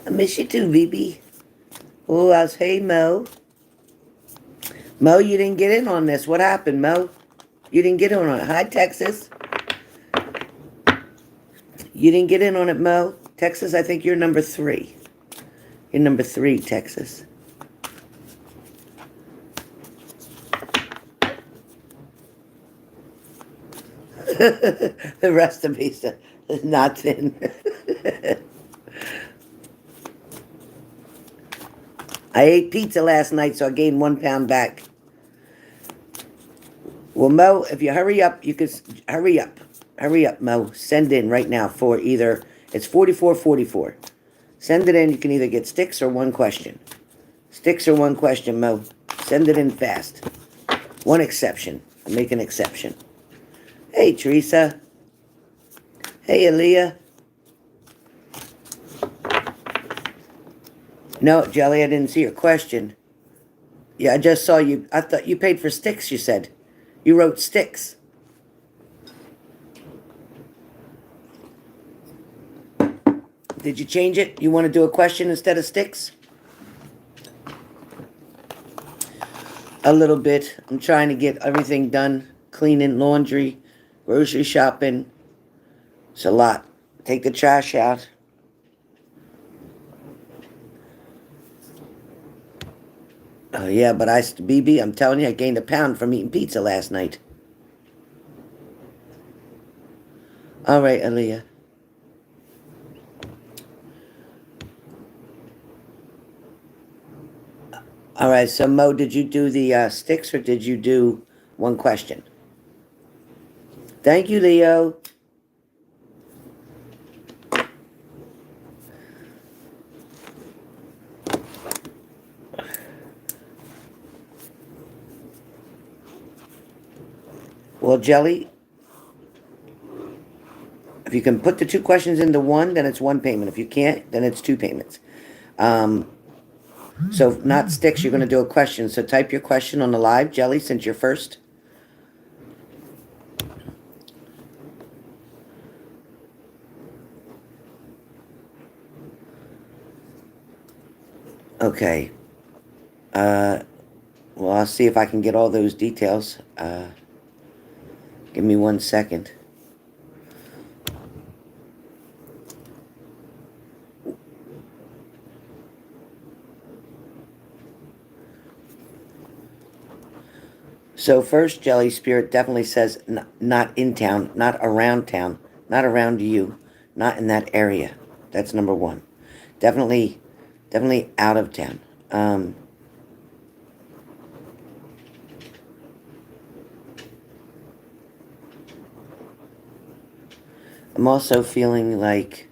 I miss you too, BB. Oh, I was, hey, Mo. Mo, you didn't get in on this. What happened, Mo? You didn't get in on it. Hi, Texas. You didn't get in on it, Mo. Texas, I think you're number 3. You're number 3, Texas. The rest of me's not thin. I ate pizza last night, so I gained 1 pound back. Well, Mo, if you hurry up, you could hurry up. Hurry up, Mo. Send in right now for either, it's 4444. Send it in. You can either get sticks or 1 question. Sticks or 1 question, Mo. Send it in fast. 1 exception. Make an exception. Hey, Teresa. Hey, Aaliyah. No, Jelly, I didn't see your question. Yeah, I just saw you. I thought you paid for sticks, you said. You wrote sticks. Did you change it? You want to do a question instead of sticks? A little bit. I'm trying to get everything done. Cleaning, laundry, grocery shopping. It's a lot. Take the trash out. Oh, yeah, but BB, I'm telling you, I gained 1 pound from eating pizza last night. All right, Aaliyah. All right, so Mo, did you do the sticks or did you do 1 question? Thank you, Leo. Well, Jelly, if you can put the 2 questions into one, then it's 1 payment. If you can't, then it's 2 payments. Um, so not sticks, you're going to do a question. So type your question on the live, Jelly, since you're first. Okay. Well, I'll see if I can get all those details. Give me 1 second. So first, Jelly Spirit definitely says not in town, not town, not around you, not in that area. That's number 1. Definitely, definitely out of town. I'm also feeling like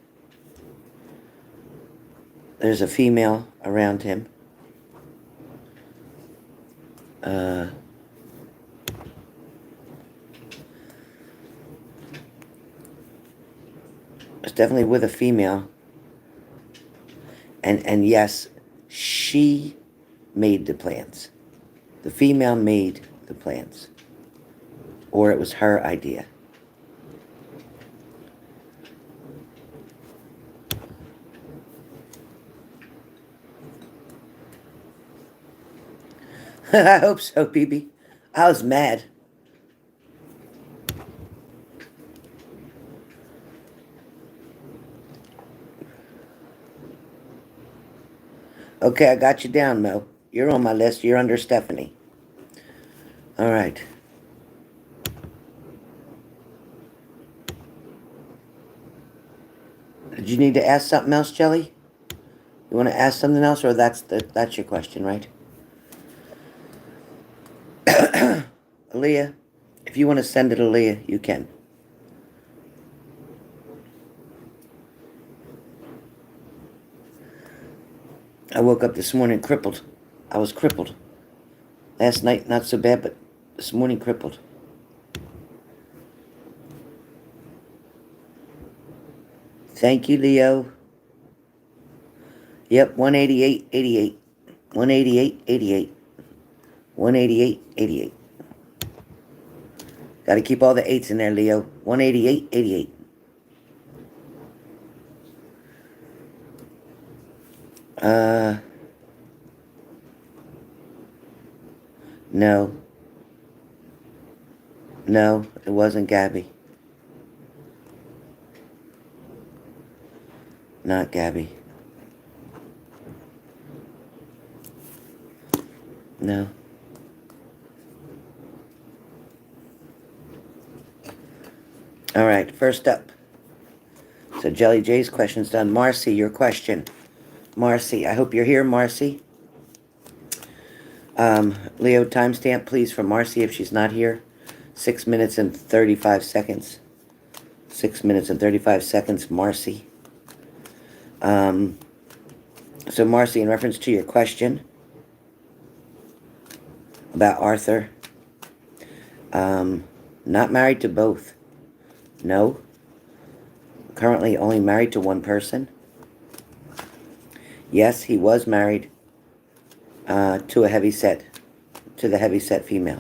there's a female around him. It's definitely with a female. And yes, she made the plans. The female made the plans. Or it was her idea. I hope so, BB. I was mad. Okay, I got you down, Mo. You're on my list. You're under Stephanie. All right. Did you need to ask something else, Jelly? You want to ask something else, or that's your question, right? Aaliyah, if you want to send it, Aaliyah, you can. I woke up this morning crippled. I was crippled. Last night, not so bad, but this morning crippled. Thank you, Leo. Yep, 188.88. 188.88. 188.88. Got to keep all the 8s in there, Leo. 188.88. Uh, no. No, it wasn't Gabby. Not Gabby. No. All right, first up. So Jelly J's question's done. Marcy, your question. Marcy, I hope you're here, Marcy. Leo, timestamp, please, for Marcy if she's not here. 6 minutes and 35 seconds. 6 minutes and 35 seconds, Marcy. So Marcy, in reference to your question about Arthur, not married to both. No. Currently only married to one person. Yes, he was married to the heavyset female.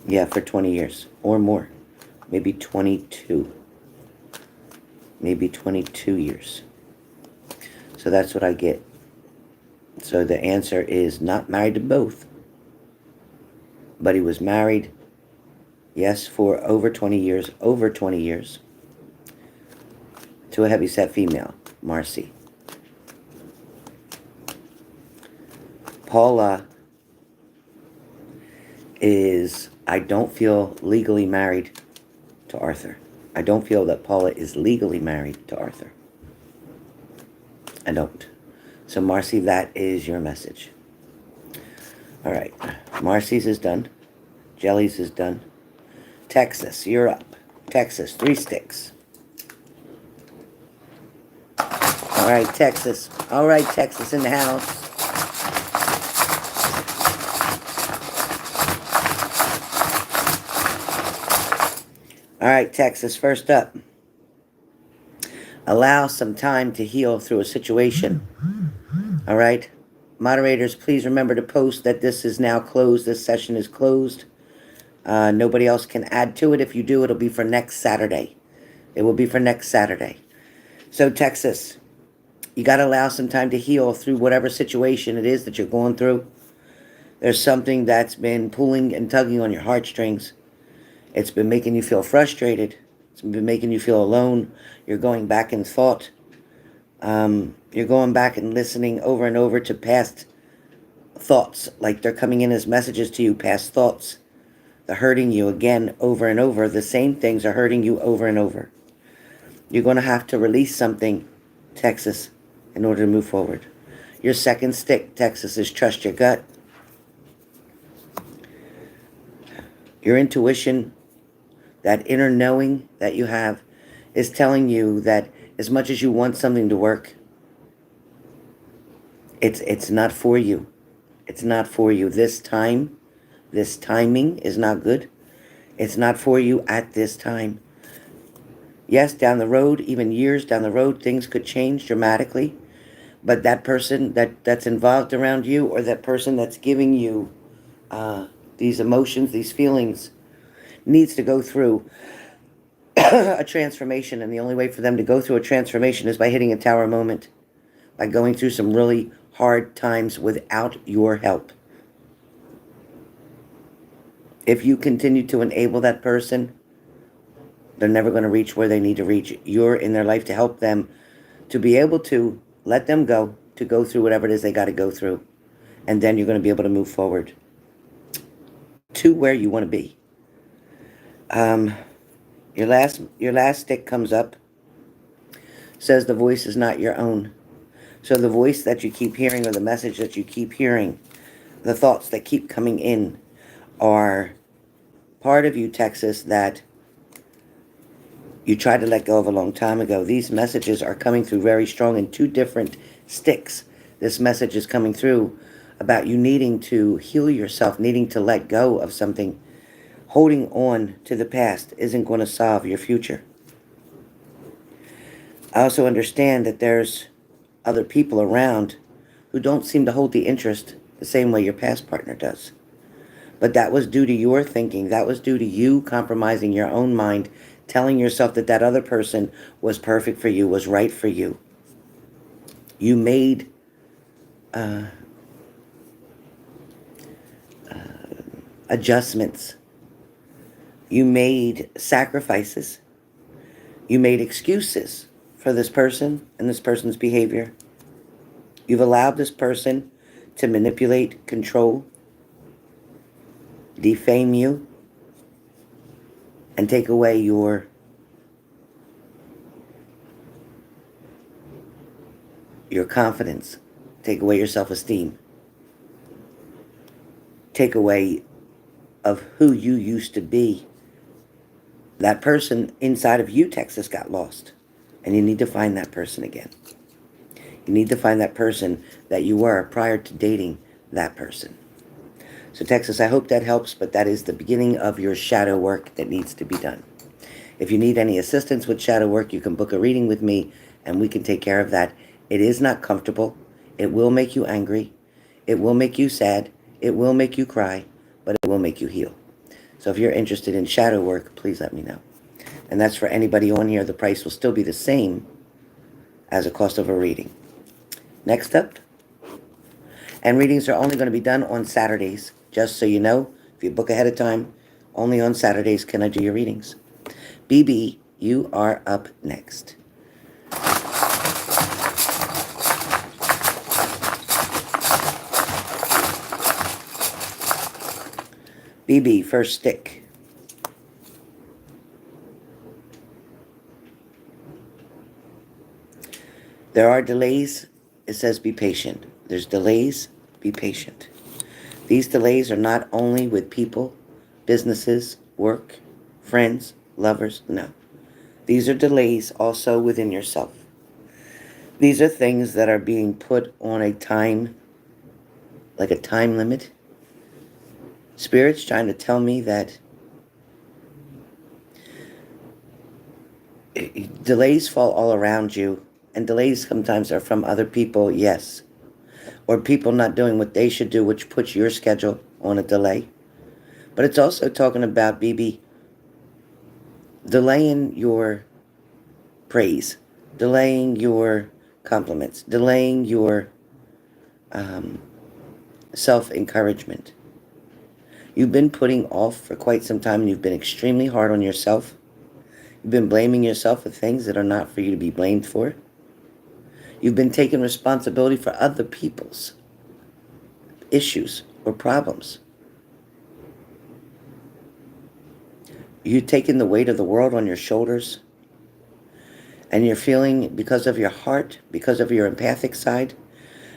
Yeah, for 20 years or more. Maybe 22. Maybe 22 years. So that's what I get. So the answer is not married to both. But he was married, yes, for over 20 years, to a heavyset female, Marcy. Paula is, I don't feel legally married to Arthur. I don't feel that Paula is legally married to Arthur. I don't. So Marcy, that is your message. All right. Marcy's is done. Jelly's is done. Texas, you're up. Texas, 3 sticks. All right, Texas. All right, Texas in the house. All right, Texas, first up. Allow some time to heal through a situation. All right? Moderators, please remember to post that this is now closed. This session is closed. Nobody else can add to it. If you do, it'll be for next Saturday. It will be for next Saturday. So, Texas, you got to allow some time to heal through whatever situation it is that you're going through. There's something that's been pulling and tugging on your heartstrings. It's been making you feel frustrated. It's been making you feel alone. You're going back in thought. You're going back and listening over and over to past thoughts, like they're coming in as messages to you, past thoughts. They're hurting you again over and over. The same things are hurting you over and over. You're going to have to release something, Texas, in order to move forward. Your second stick, Texas, is trust your gut. Your intuition, that inner knowing that you have, is telling you that as much as you want something to work, it's not for you. It's not for you. This timing is not good. It's not for you at this time. Yes, down the road, even years down the road, things could change dramatically. But that person that's involved around you, or that person that's giving you these emotions, these feelings, needs to go through a transformation. And the only way for them to go through a transformation is by hitting a tower moment, by going through some really hard times without your help. If you continue to enable that person, they're never going to reach where they need to reach. You're in their life to help them to be able to let them go, to go through whatever it is they got to go through. And then you're going to be able to move forward to where you want to be. Your last stick comes up, says the voice is not your own. So the voice that you keep hearing, or the message that you keep hearing, the thoughts that keep coming in, are part of you, Texas, that you tried to let go of a long time ago. These messages are coming through very strong in 2 different sticks. This message is coming through about you needing to heal yourself, needing to let go of something. Holding on to the past isn't going to solve your future. I also understand that there's other people around who don't seem to hold the interest the same way your past partner does. But that was due to your thinking. That was due to you compromising your own mind, telling yourself that that other person was perfect for you, was right for you. You made adjustments. You made sacrifices. You made excuses for this person and this person's behavior. You've allowed this person to manipulate, control, defame you, and take away your confidence, take away your self-esteem, take away of who you used to be. That person inside of you, Texas, got lost. And you need to find that person again. You need to find that person that you were prior to dating that person. So, Texas, I hope that helps, but that is the beginning of your shadow work that needs to be done. If you need any assistance with shadow work, you can book a reading with me, and we can take care of that. It is not comfortable. It will make you angry. It will make you sad. It will make you cry, but it will make you heal. So if you're interested in shadow work, please let me know. And that's for anybody on here. The price will still be the same as the cost of a reading. Next up. And readings are only going to be done on Saturdays. Just so you know, if you book ahead of time, only on Saturdays can I do your readings. BB, you are up next. BB, first stick. There are delays. It says be patient. There's delays. Be patient. These delays are not only with people, businesses, work, friends, lovers. No. These are delays also within yourself. These are things that are being put on a time, like a time limit. Spirit's trying to tell me that delays fall all around you, and delays sometimes are from other people, yes, or people not doing what they should do, which puts your schedule on a delay. But it's also talking about, BB, delaying your praise, delaying your compliments, delaying your self-encouragement. You've been putting off for quite some time, and you've been extremely hard on yourself. You've been blaming yourself for things that are not for you to be blamed for. You've been taking responsibility for other people's issues or problems. You're taking the weight of the world on your shoulders, and you're feeling, because of your heart, because of your empathic side,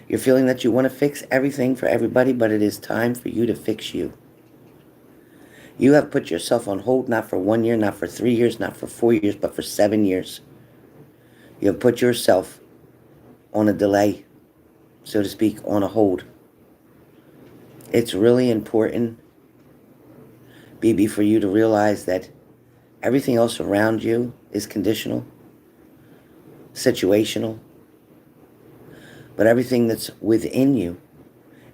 you're feeling that you want to fix everything for everybody, but it is time for you to fix you. You have put yourself on hold, not for 1 year, not for 3 years, not for 4 years, but for 7 years. You have put yourself on a delay, so to speak, on a hold. It's really important, BB, for you to realize that everything else around you is conditional, situational, but everything that's within you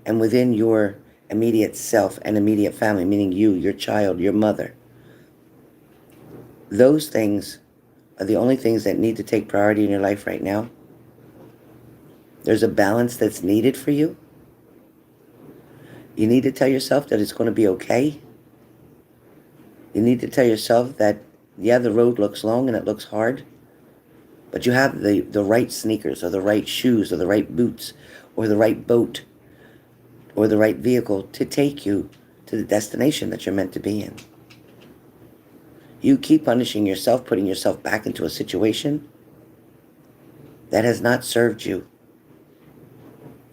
and within your immediate self and immediate family, meaning you, your child, your mother, those things are the only things that need to take priority in your life right now. There's a balance that's needed for you. You need to tell yourself that it's going to be okay. You need to tell yourself that, yeah, the road looks long and it looks hard, but you have the right sneakers or the right shoes or the right boots or the right boat or the right vehicle to take you to the destination that you're meant to be in. You keep punishing yourself, putting yourself back into a situation that has not served you.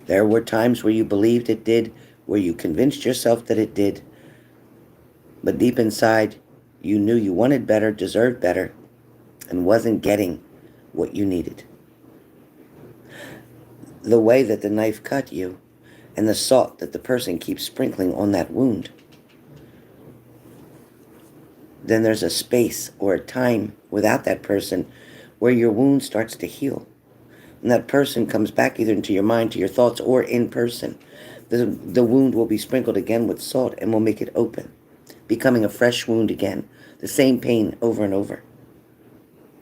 There were times where you believed it did, where you convinced yourself that it did, but deep inside, you knew you wanted better, deserved better, and wasn't getting what you needed. The way that the knife cut you, and the salt that the person keeps sprinkling on that wound, then there's a space or a time without that person where your wound starts to heal. And that person comes back either into your mind, to your thoughts, or in person. The wound will be sprinkled again with salt and will make it open, becoming a fresh wound again. The same pain over and over.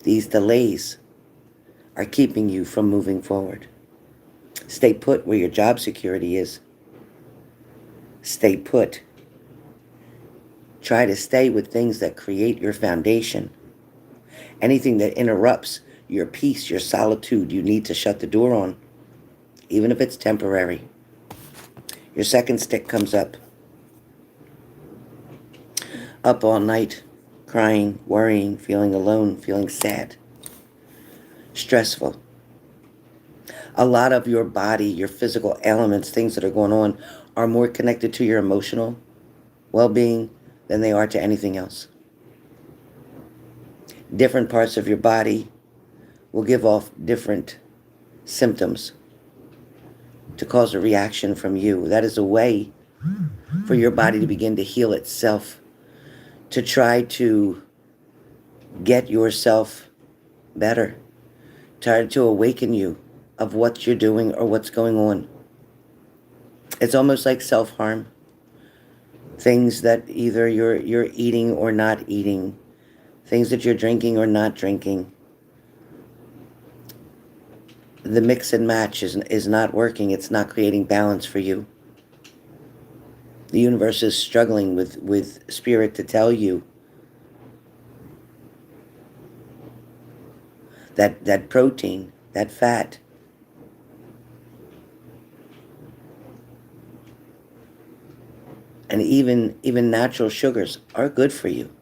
These delays are keeping you from moving forward. Stay put where your job security is. Stay put. Try to stay with things that create your foundation. Anything that interrupts your peace, your solitude, you need to shut the door on, even if it's temporary. Your second stick comes up. Up all night, crying, worrying, feeling alone, feeling sad, stressful. A lot of your body, your physical elements, things that are going on, are more connected to your emotional well-being than they are to anything else. Different parts of your body will give off different symptoms to cause a reaction from you. That is a way for your body to begin to heal itself, to try to get yourself better, try to awaken you of what you're doing or what's going on. It's almost like self-harm. Things that either you're eating or not eating, things that you're drinking or not drinking. The mix and match is not working. It's not creating balance for you. The universe is struggling with spirit to tell you that protein, that fat, and even natural sugars are good for you.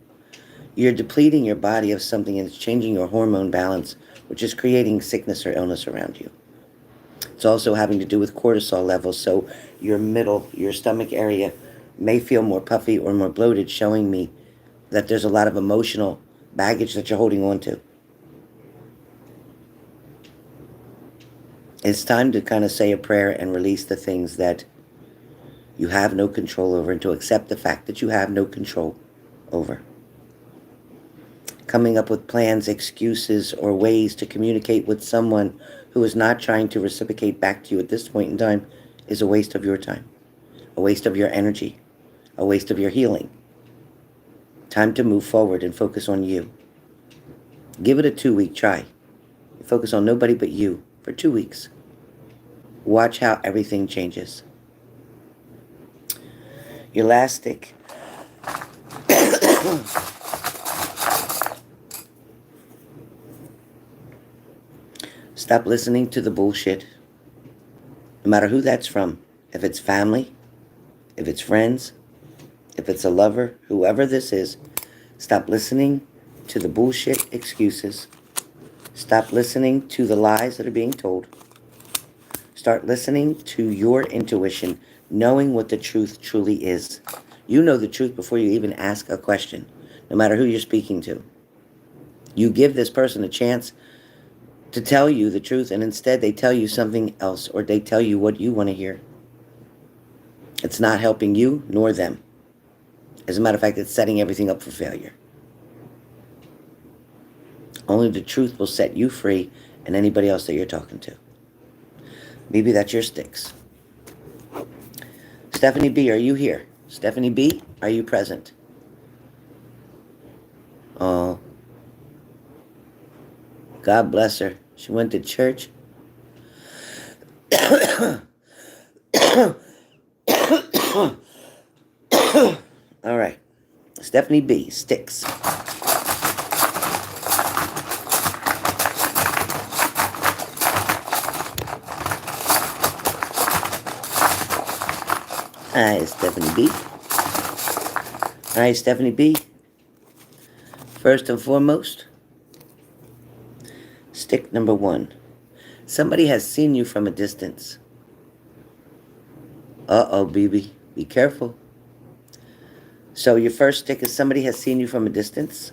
You're depleting your body of something, and it's changing your hormone balance, which is creating sickness or illness around you. It's also having to do with cortisol levels, so your stomach area may feel more puffy or more bloated, showing me that there's a lot of emotional baggage that you're holding on to. It's time to kind of say a prayer and release the things that you have no control over, and to accept the fact that you have no control over. Coming up with plans, excuses, or ways to communicate with someone who is not trying to reciprocate back to you at this point in time is a waste of your time, a waste of your energy, a waste of your healing. Time to move forward and focus on you. Give it a 2-week try. Focus on nobody but you for 2 weeks. Watch how everything changes. Your last stick. Stop listening to the bullshit. No matter who that's from. If it's family, if it's friends, if it's a lover, whoever this is, stop listening to the bullshit excuses. Stop listening to the lies that are being told. Start listening to your intuition, knowing what the truth truly is. You know the truth before you even ask a question, no matter who you're speaking to. You give this person a chance to tell you the truth, and instead they tell you something else, or they tell you what you want to hear. It's not helping you nor them. As a matter of fact, it's setting everything up for failure. Only the truth will set you free and anybody else that you're talking to. Maybe that's your sticks. Stephanie B., are you here? Stephanie B., are you present? Oh, God bless her. She went to church. All right. Stephanie B., sticks. Hi, Stephanie B. All right, Stephanie B. First and foremost, stick number 1. Somebody has seen you from a distance. Uh-oh, BB. Be careful. So your first stick is somebody has seen you from a distance.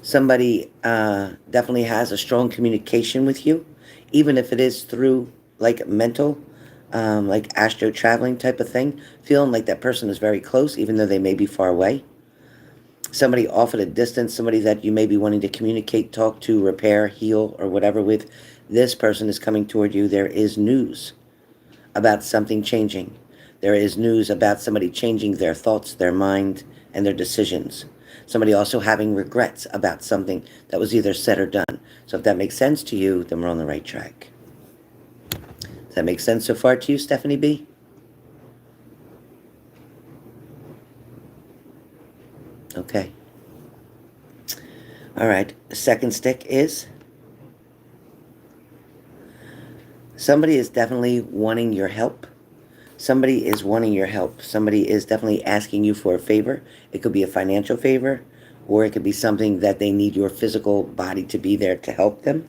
Somebody definitely has a strong communication with you, even if it is through like mental, like astro traveling type of thing, feeling like that person is very close, even though they may be far away. Somebody off at a distance, somebody that you may be wanting to communicate, talk to, repair, heal, or whatever with. This person is coming toward you. There is news about something changing. There is news about somebody changing their thoughts, their mind, and their decisions. Somebody also having regrets about something that was either said or done. So if that makes sense to you, then we're on the right track. Does that make sense so far to you, Stephanie B? Okay. All right. The second stick is somebody is definitely wanting your help. Somebody is wanting your help. Somebody is definitely asking you for a favor. It could be a financial favor, or it could be something that they need your physical body to be there to help them.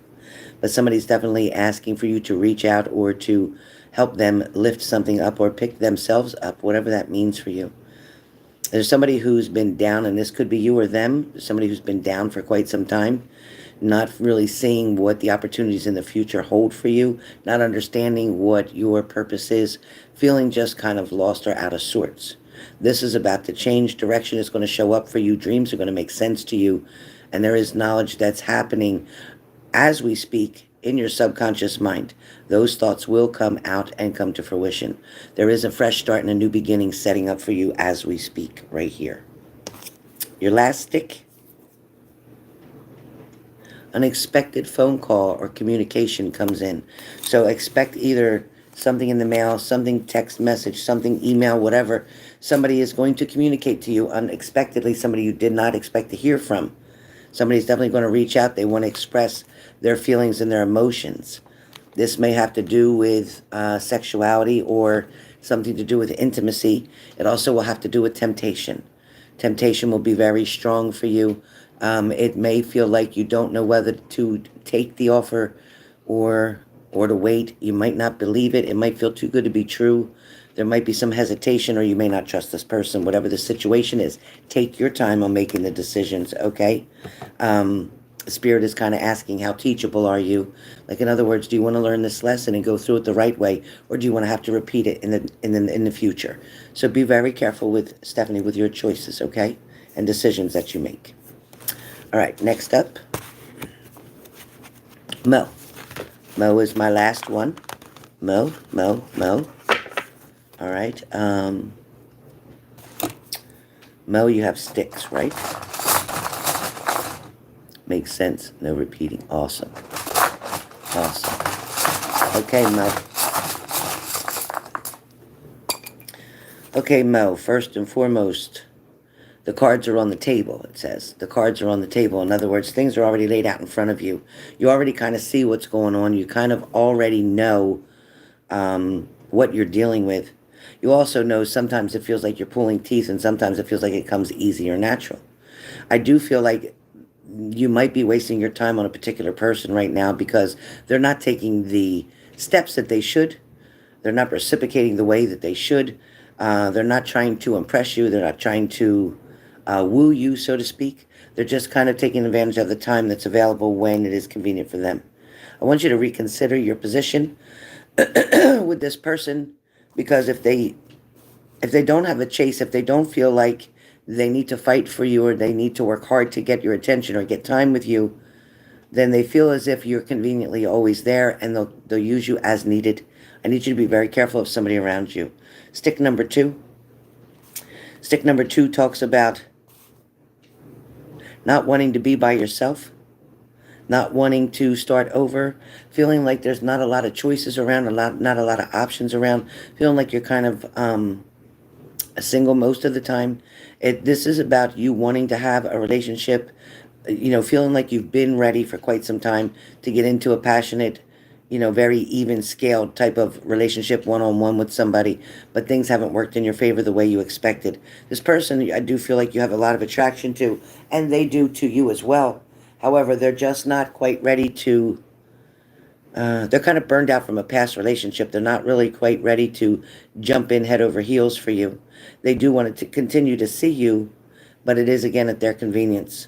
But somebody's definitely asking for you to reach out or to help them lift something up or pick themselves up, whatever that means for you. There's somebody who's been down, and this could be you or them, somebody who's been down for quite some time, not really seeing what the opportunities in the future hold for you, not understanding what your purpose is, feeling just kind of lost or out of sorts. This is about to change. Direction is going to show up for you. Dreams are going to make sense to you. And there is knowledge that's happening as we speak in your subconscious mind. Those thoughts will come out and come to fruition. There is a fresh start and a new beginning setting up for you as we speak right here. Your last stick. Unexpected phone call or communication comes in. So expect either something in the mail, something text message, something email, whatever. Somebody is going to communicate to you unexpectedly, somebody you did not expect to hear from. Somebody's definitely going to reach out. They want to express their feelings and their emotions. This may have to do with sexuality or something to do with intimacy. It also will have to do with temptation. Temptation will be very strong for you. It may feel like you don't know whether to take the offer or to wait. You might not believe it. It might feel too good to be true. There might be some hesitation, or you may not trust this person. Whatever the situation is, take your time on making the decisions, okay? Spirit is kind of asking, how teachable are you? Like, in other words, do you want to learn this lesson and go through it the right way, or do you want to have to repeat it in the future? So be very careful with Stephanie with your choices, okay? And decisions that you make. All right, next up, Mo. Mo is my last one. Mo. All right. Mo, you have sticks, right? Makes sense. No repeating. Awesome. Okay, Mo. Okay, Mo, first and foremost, the cards are on the table, it says. The cards are on the table. In other words, things are already laid out in front of you. You already kind of see what's going on. You kind of already know what you're dealing with. You also know sometimes it feels like you're pulling teeth, and sometimes it feels like it comes easy or natural. I do feel like you might be wasting your time on a particular person right now because they're not taking the steps that they should. They're not reciprocating the way that they should. They're not trying to impress you. They're not trying to woo you, so to speak. They're just kind of taking advantage of the time that's available when it is convenient for them. I want you to reconsider your position with this person, because if they don't have a chase, if they don't feel like they need to fight for you or they need to work hard to get your attention or get time with you, then they feel as if you're conveniently always there, and they'll use you as needed. I need you to be very careful of somebody around you. Stick number 2. Stick number 2 talks about not wanting to be by yourself, not wanting to start over, feeling like there's not a lot of choices around, not a lot of options around, feeling like you're kind of single most of the time. This is about you wanting to have a relationship, feeling like you've been ready for quite some time to get into a passionate, very even scaled type of relationship one-on-one with somebody, but things haven't worked in your favor the way you expected. This person, I do feel like you have a lot of attraction to, and they do to you as well. However, they're just not quite ready to, they're kind of burned out from a past relationship. They're not really quite ready to jump in head over heels for you. They do want to continue to see you, but it is, again, at their convenience.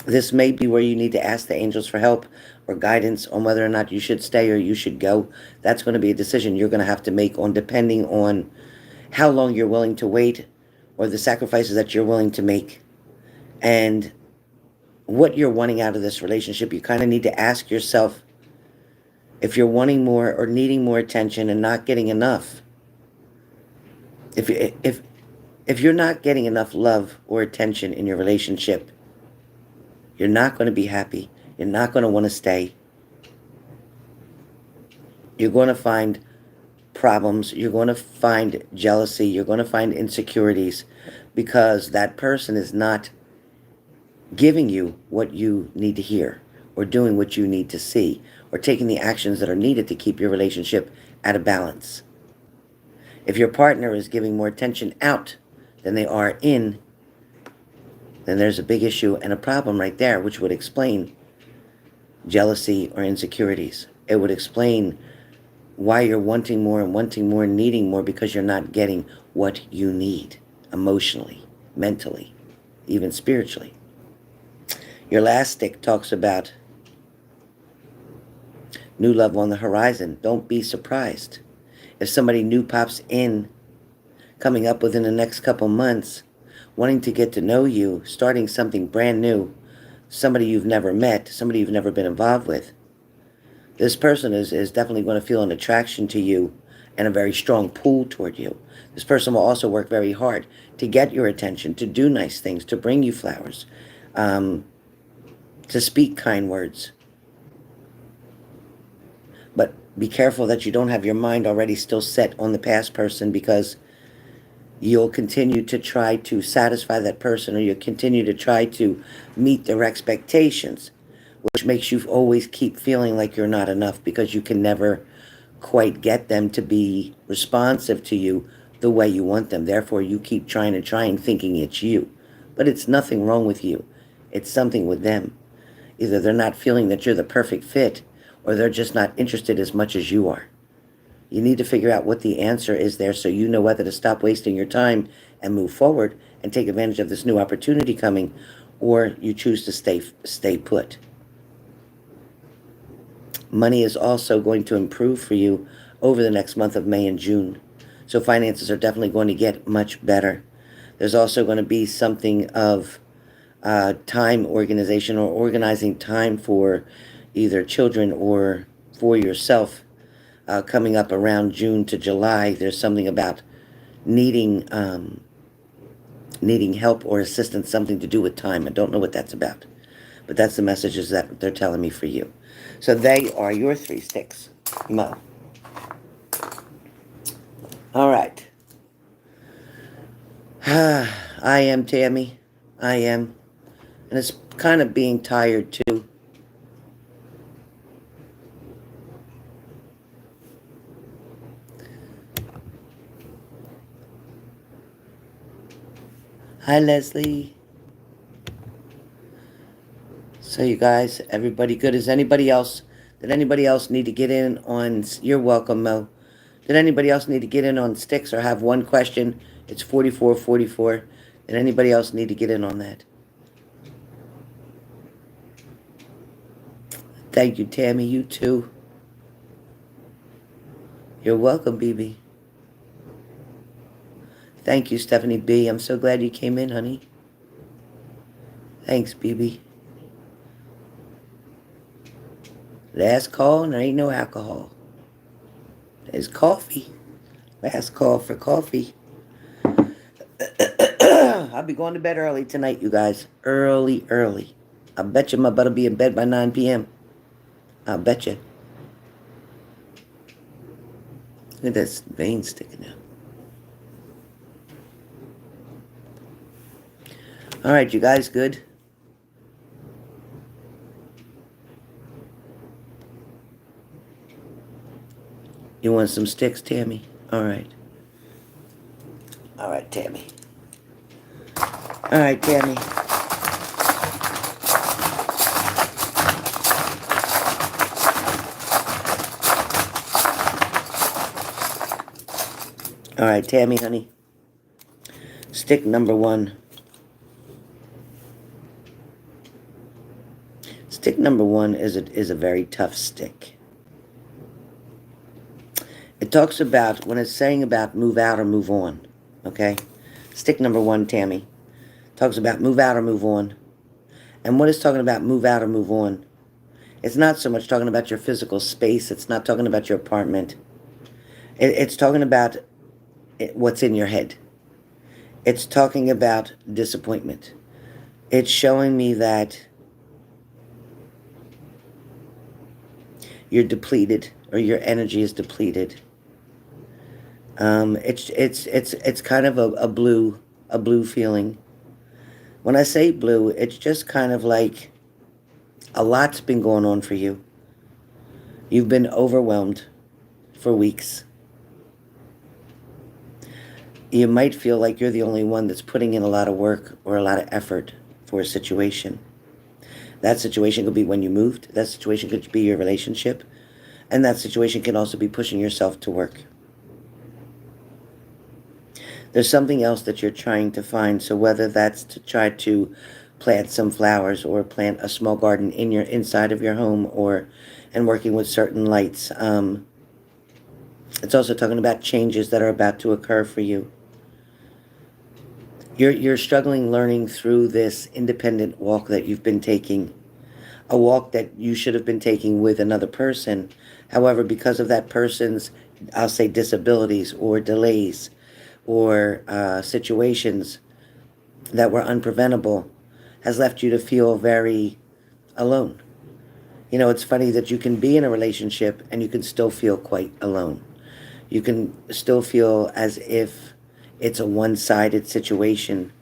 This may be where you need to ask the angels for help or guidance on whether or not you should stay or you should go. That's going to be a decision you're going to have to make depending on how long you're willing to wait, or the sacrifices that you're willing to make, and what you're wanting out of this relationship. You kind of need to ask yourself if you're wanting more or needing more attention and not getting enough. If you're not getting enough love or attention in your relationship, you're not going to be happy. You're not going to want to stay. You're going to find problems. You're going to find jealousy. You're going to find insecurities because that person is not giving you what you need to hear or doing what you need to see or taking the actions that are needed to keep your relationship at a balance. If your partner is giving more attention out than they are in, then there's a big issue and a problem right there, which would explain jealousy or insecurities. It would explain why you're wanting more and needing more, because you're not getting what you need emotionally, mentally, even spiritually. Your last stick talks about new love on the horizon. Don't be surprised if somebody new pops in, coming up within the next couple months, wanting to get to know you, starting something brand new, somebody you've never met, somebody you've never been involved with. This person is definitely going to feel an attraction to you and a very strong pull toward you. This person will also work very hard to get your attention, to do nice things, to bring you flowers, to speak kind words. But be careful that you don't have your mind already still set on the past person, because you'll continue to try to satisfy that person, or you'll continue to try to meet their expectations, which makes you always keep feeling like you're not enough, because you can never quite get them to be responsive to you the way you want them. Therefore, you keep trying and trying, thinking it's you. But it's nothing wrong with you. It's something with them. Either they're not feeling that you're the perfect fit, or they're just not interested as much as you are. You need to figure out what the answer is there, so you know whether to stop wasting your time and move forward and take advantage of this new opportunity coming, or you choose to stay put. Money is also going to improve for you over the next month of May and June. So finances are definitely going to get much better. There's also going to be something of time organization, or organizing time for either children or for yourself coming up around June to July. There's something about needing help or assistance, something to do with time. I don't know what that's about, but that's the messages that they're telling me for you. So they are your 3 sticks, Mo. All right. I am Tammy. I am. And it's kind of being tired too. Hi, Leslie. So you guys, everybody good? Did anybody else need to get in on, you're welcome, Mo. Did anybody else need to get in on sticks or have one question? It's 4444. Did anybody else need to get in on that? Thank you, Tammy. You too. You're welcome, BB. Thank you, Stephanie B. I'm so glad you came in, honey. Thanks, BB. Last call, and there ain't no alcohol. There's coffee. Last call for coffee. I'll be going to bed early tonight, you guys. Early. I bet you my butt'll be in bed by 9 p.m. I'll bet you. Look at this vein sticking out. All right, you guys good? You want some sticks, Tammy? All right. All right, Tammy. All right, Tammy. All right, Tammy, honey. Stick number 1. Stick number 1 is a very tough stick. It talks about, when it's saying about move out or move on, okay? Stick number 1, Tammy, talks about move out or move on. And what it's talking about, move out or move on, it's not so much talking about your physical space. It's not talking about your apartment. It's talking about what's in your head. It's talking about disappointment. It's showing me that You're depleted, or your energy is depleted. It's kind of a blue feeling. When I say blue, it's just kind of like a lot's been going on for you. You've been overwhelmed for weeks. You might feel like you're the only one that's putting in a lot of work or a lot of effort for a situation. That situation could be when you moved. That situation could be your relationship. And that situation can also be pushing yourself to work. There's something else that you're trying to find. So whether that's to try to plant some flowers or plant a small garden in your inside of your home, or and working with certain lights. It's also talking about changes that are about to occur for you. You're struggling learning through this independent walk that you've been taking, a walk that you should have been taking with another person. However, because of that person's, I'll say, disabilities or delays or situations that were unpreventable, has left you to feel very alone. You know, it's funny that you can be in a relationship and you can still feel quite alone. You can still feel as if it's a one-sided situation.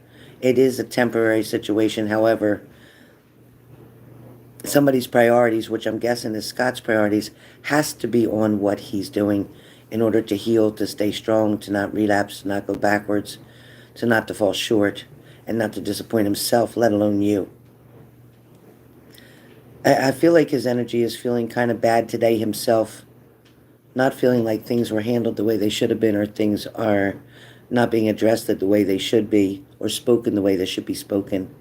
It is a temporary situation. However, somebody's priorities, which I'm guessing is Scott's priorities, has to be on what he's doing in order to heal, to stay strong, to not relapse, to not go backwards, to not to fall short, and not to disappoint himself, let alone you. I feel like his energy is feeling kind of bad today himself, not feeling like things were handled the way they should have been, or things are not being addressed the way they should be, or spoken the way they should be spoken.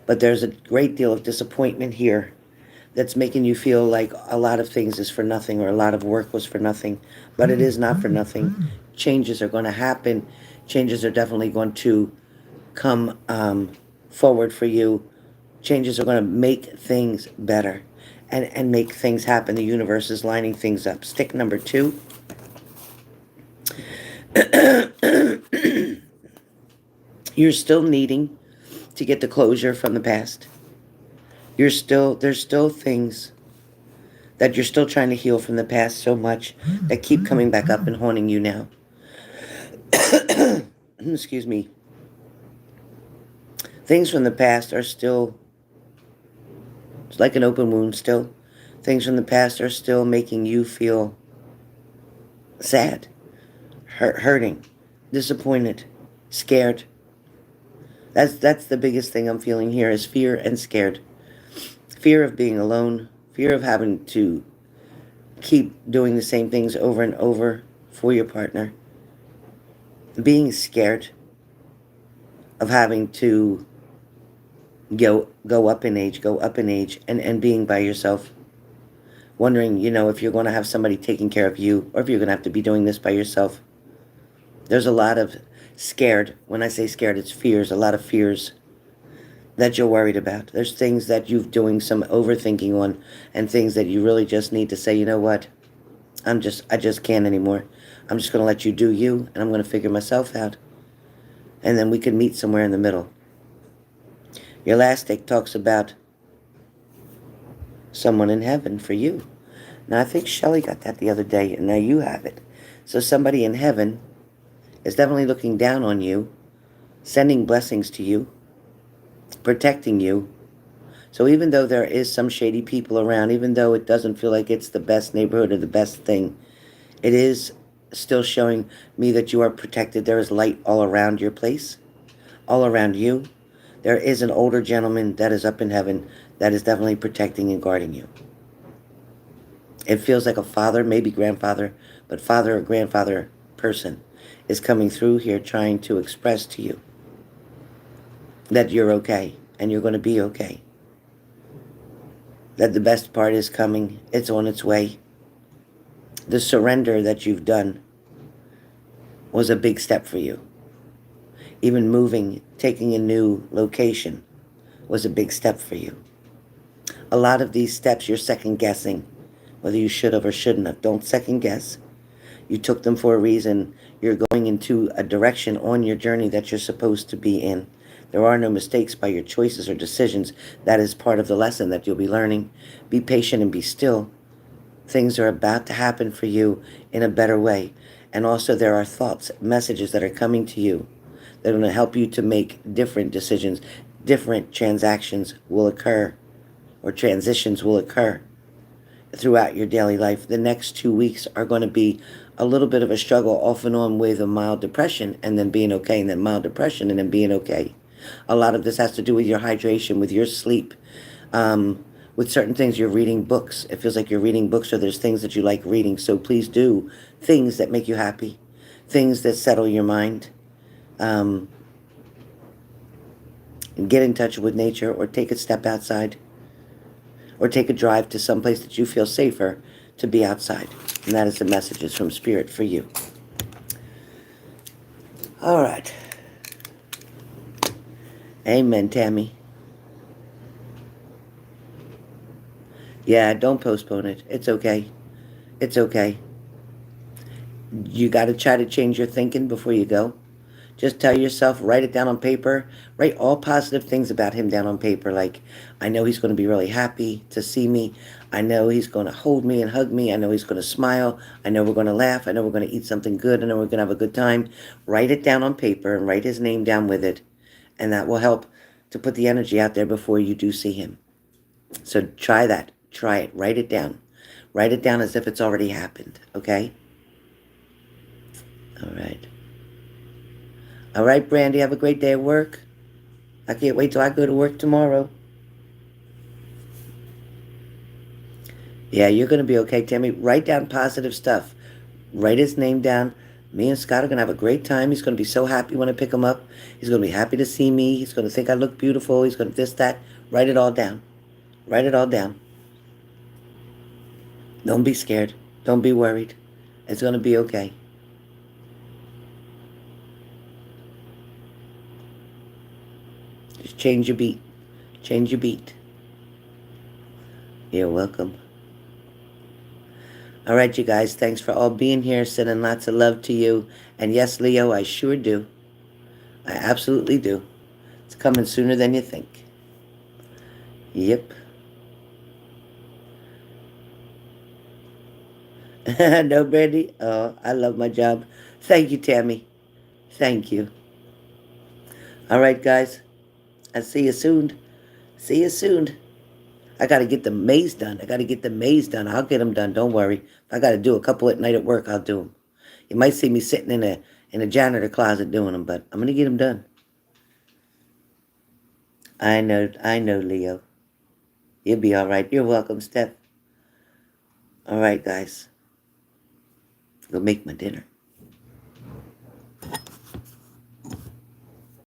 But there's a great deal of disappointment here that's making you feel like a lot of things is for nothing, or a lot of work was for nothing. But it is not for nothing. Changes are going to happen. Changes are definitely going to come forward for you. Changes are going to make things better and make things happen. The universe is lining things up. Stick number 2. You're still needing to get the closure from the past. There's still things that you're still trying to heal from the past so much that keep coming back up and haunting you now. Excuse me. Things from the past are still, it's like an open wound still. Things from the past are still making you feel sad, hurting, disappointed, scared. That's the biggest thing I'm feeling here, is fear and scared. Fear of being alone, fear of having to keep doing the same things over and over for your partner. Being scared of having to go up in age, and being by yourself. Wondering, if you're going to have somebody taking care of you, or if you're going to have to be doing this by yourself. There's a lot of scared. When I say scared, it's fears, a lot of fears that you're worried about. There's things that you're doing some overthinking on, and things that you really just need to say, you know what, I just can't anymore. I'm just going to let you do you, and I'm going to figure myself out. And then we can meet somewhere in the middle. Your last deck talks about someone in heaven for you. Now, I think Shelley got that the other day, and now you have it. So somebody in heaven is definitely looking down on you, sending blessings to you, protecting you. So even though there is some shady people around, even though it doesn't feel like it's the best neighborhood or the best thing, it is still showing me that you are protected. There is light all around your place, all around you. There is an older gentleman that is up in heaven that is definitely protecting and guarding you. It feels like a father, maybe grandfather, but father or grandfather person is coming through here trying to express to you that you're okay and you're going to be okay. That the best part is coming. It's on its way. The surrender that you've done was a big step for you. Even moving, taking a new location was a big step for you. A lot of these steps you're second guessing whether you should have or shouldn't have. Don't second guess. You took them for a reason. You're going into a direction on your journey that you're supposed to be in. There are no mistakes by your choices or decisions. That is part of the lesson that you'll be learning. Be patient and be still. Things are about to happen for you in a better way. And also there are thoughts, messages that are coming to you that are going to help you to make different decisions. Different transactions will occur, or transitions will occur throughout your daily life. The next 2 weeks are going to be a little bit of a struggle off and on with a mild depression and then being okay, and then mild depression and then being okay. A lot of this has to do with your hydration, with your sleep, with certain things. You're reading books. It feels like you're reading books, or there's things that you like reading. So please do things that make you happy, things that settle your mind. And get in touch with nature, or take a step outside, or take a drive to someplace that you feel safer to be outside. And that is the messages from Spirit for you. All right. Amen, Tammy. Yeah, don't postpone it. It's okay. It's okay. You got to try to change your thinking before you go. Just tell yourself, write it down on paper. Write all positive things about him down on paper. Like, I know he's going to be really happy to see me. I know he's going to hold me and hug me. I know he's going to smile. I know we're going to laugh. I know we're going to eat something good. I know we're going to have a good time. Write it down on paper and write his name down with it. And that will help to put the energy out there before you do see him. So try that. Try it. Write it down. Write it down as if it's already happened. Okay? All right. All right, Brandy, have a great day at work. I can't wait till I go to work tomorrow. Yeah, you're going to be okay, Tammy. Write down positive stuff. Write his name down. Me and Scott are going to have a great time. He's going to be so happy when I pick him up. He's going to be happy to see me. He's going to think I look beautiful. He's going to this, that. Write it all down. Write it all down. Don't be scared. Don't be worried. It's going to be okay. Just change your beat. Change your beat. You're welcome. All right, you guys. Thanks for all being here. Sending lots of love to you. And yes, Leo, I sure do. I absolutely do. It's coming sooner than you think. Yep. No, Brandy? Oh, I love my job. Thank you, Tammy. Thank you. All right, guys. I'll see you soon. See you soon. I got to get the maze done. I got to get the maze done. I'll get them done. Don't worry. If I got to do a couple at night at work, I'll do them. You might see me sitting in a janitor closet doing them, but I'm going to get them done. I know, Leo. You'll be all right. You're welcome, Steph. All right, guys. Go make my dinner.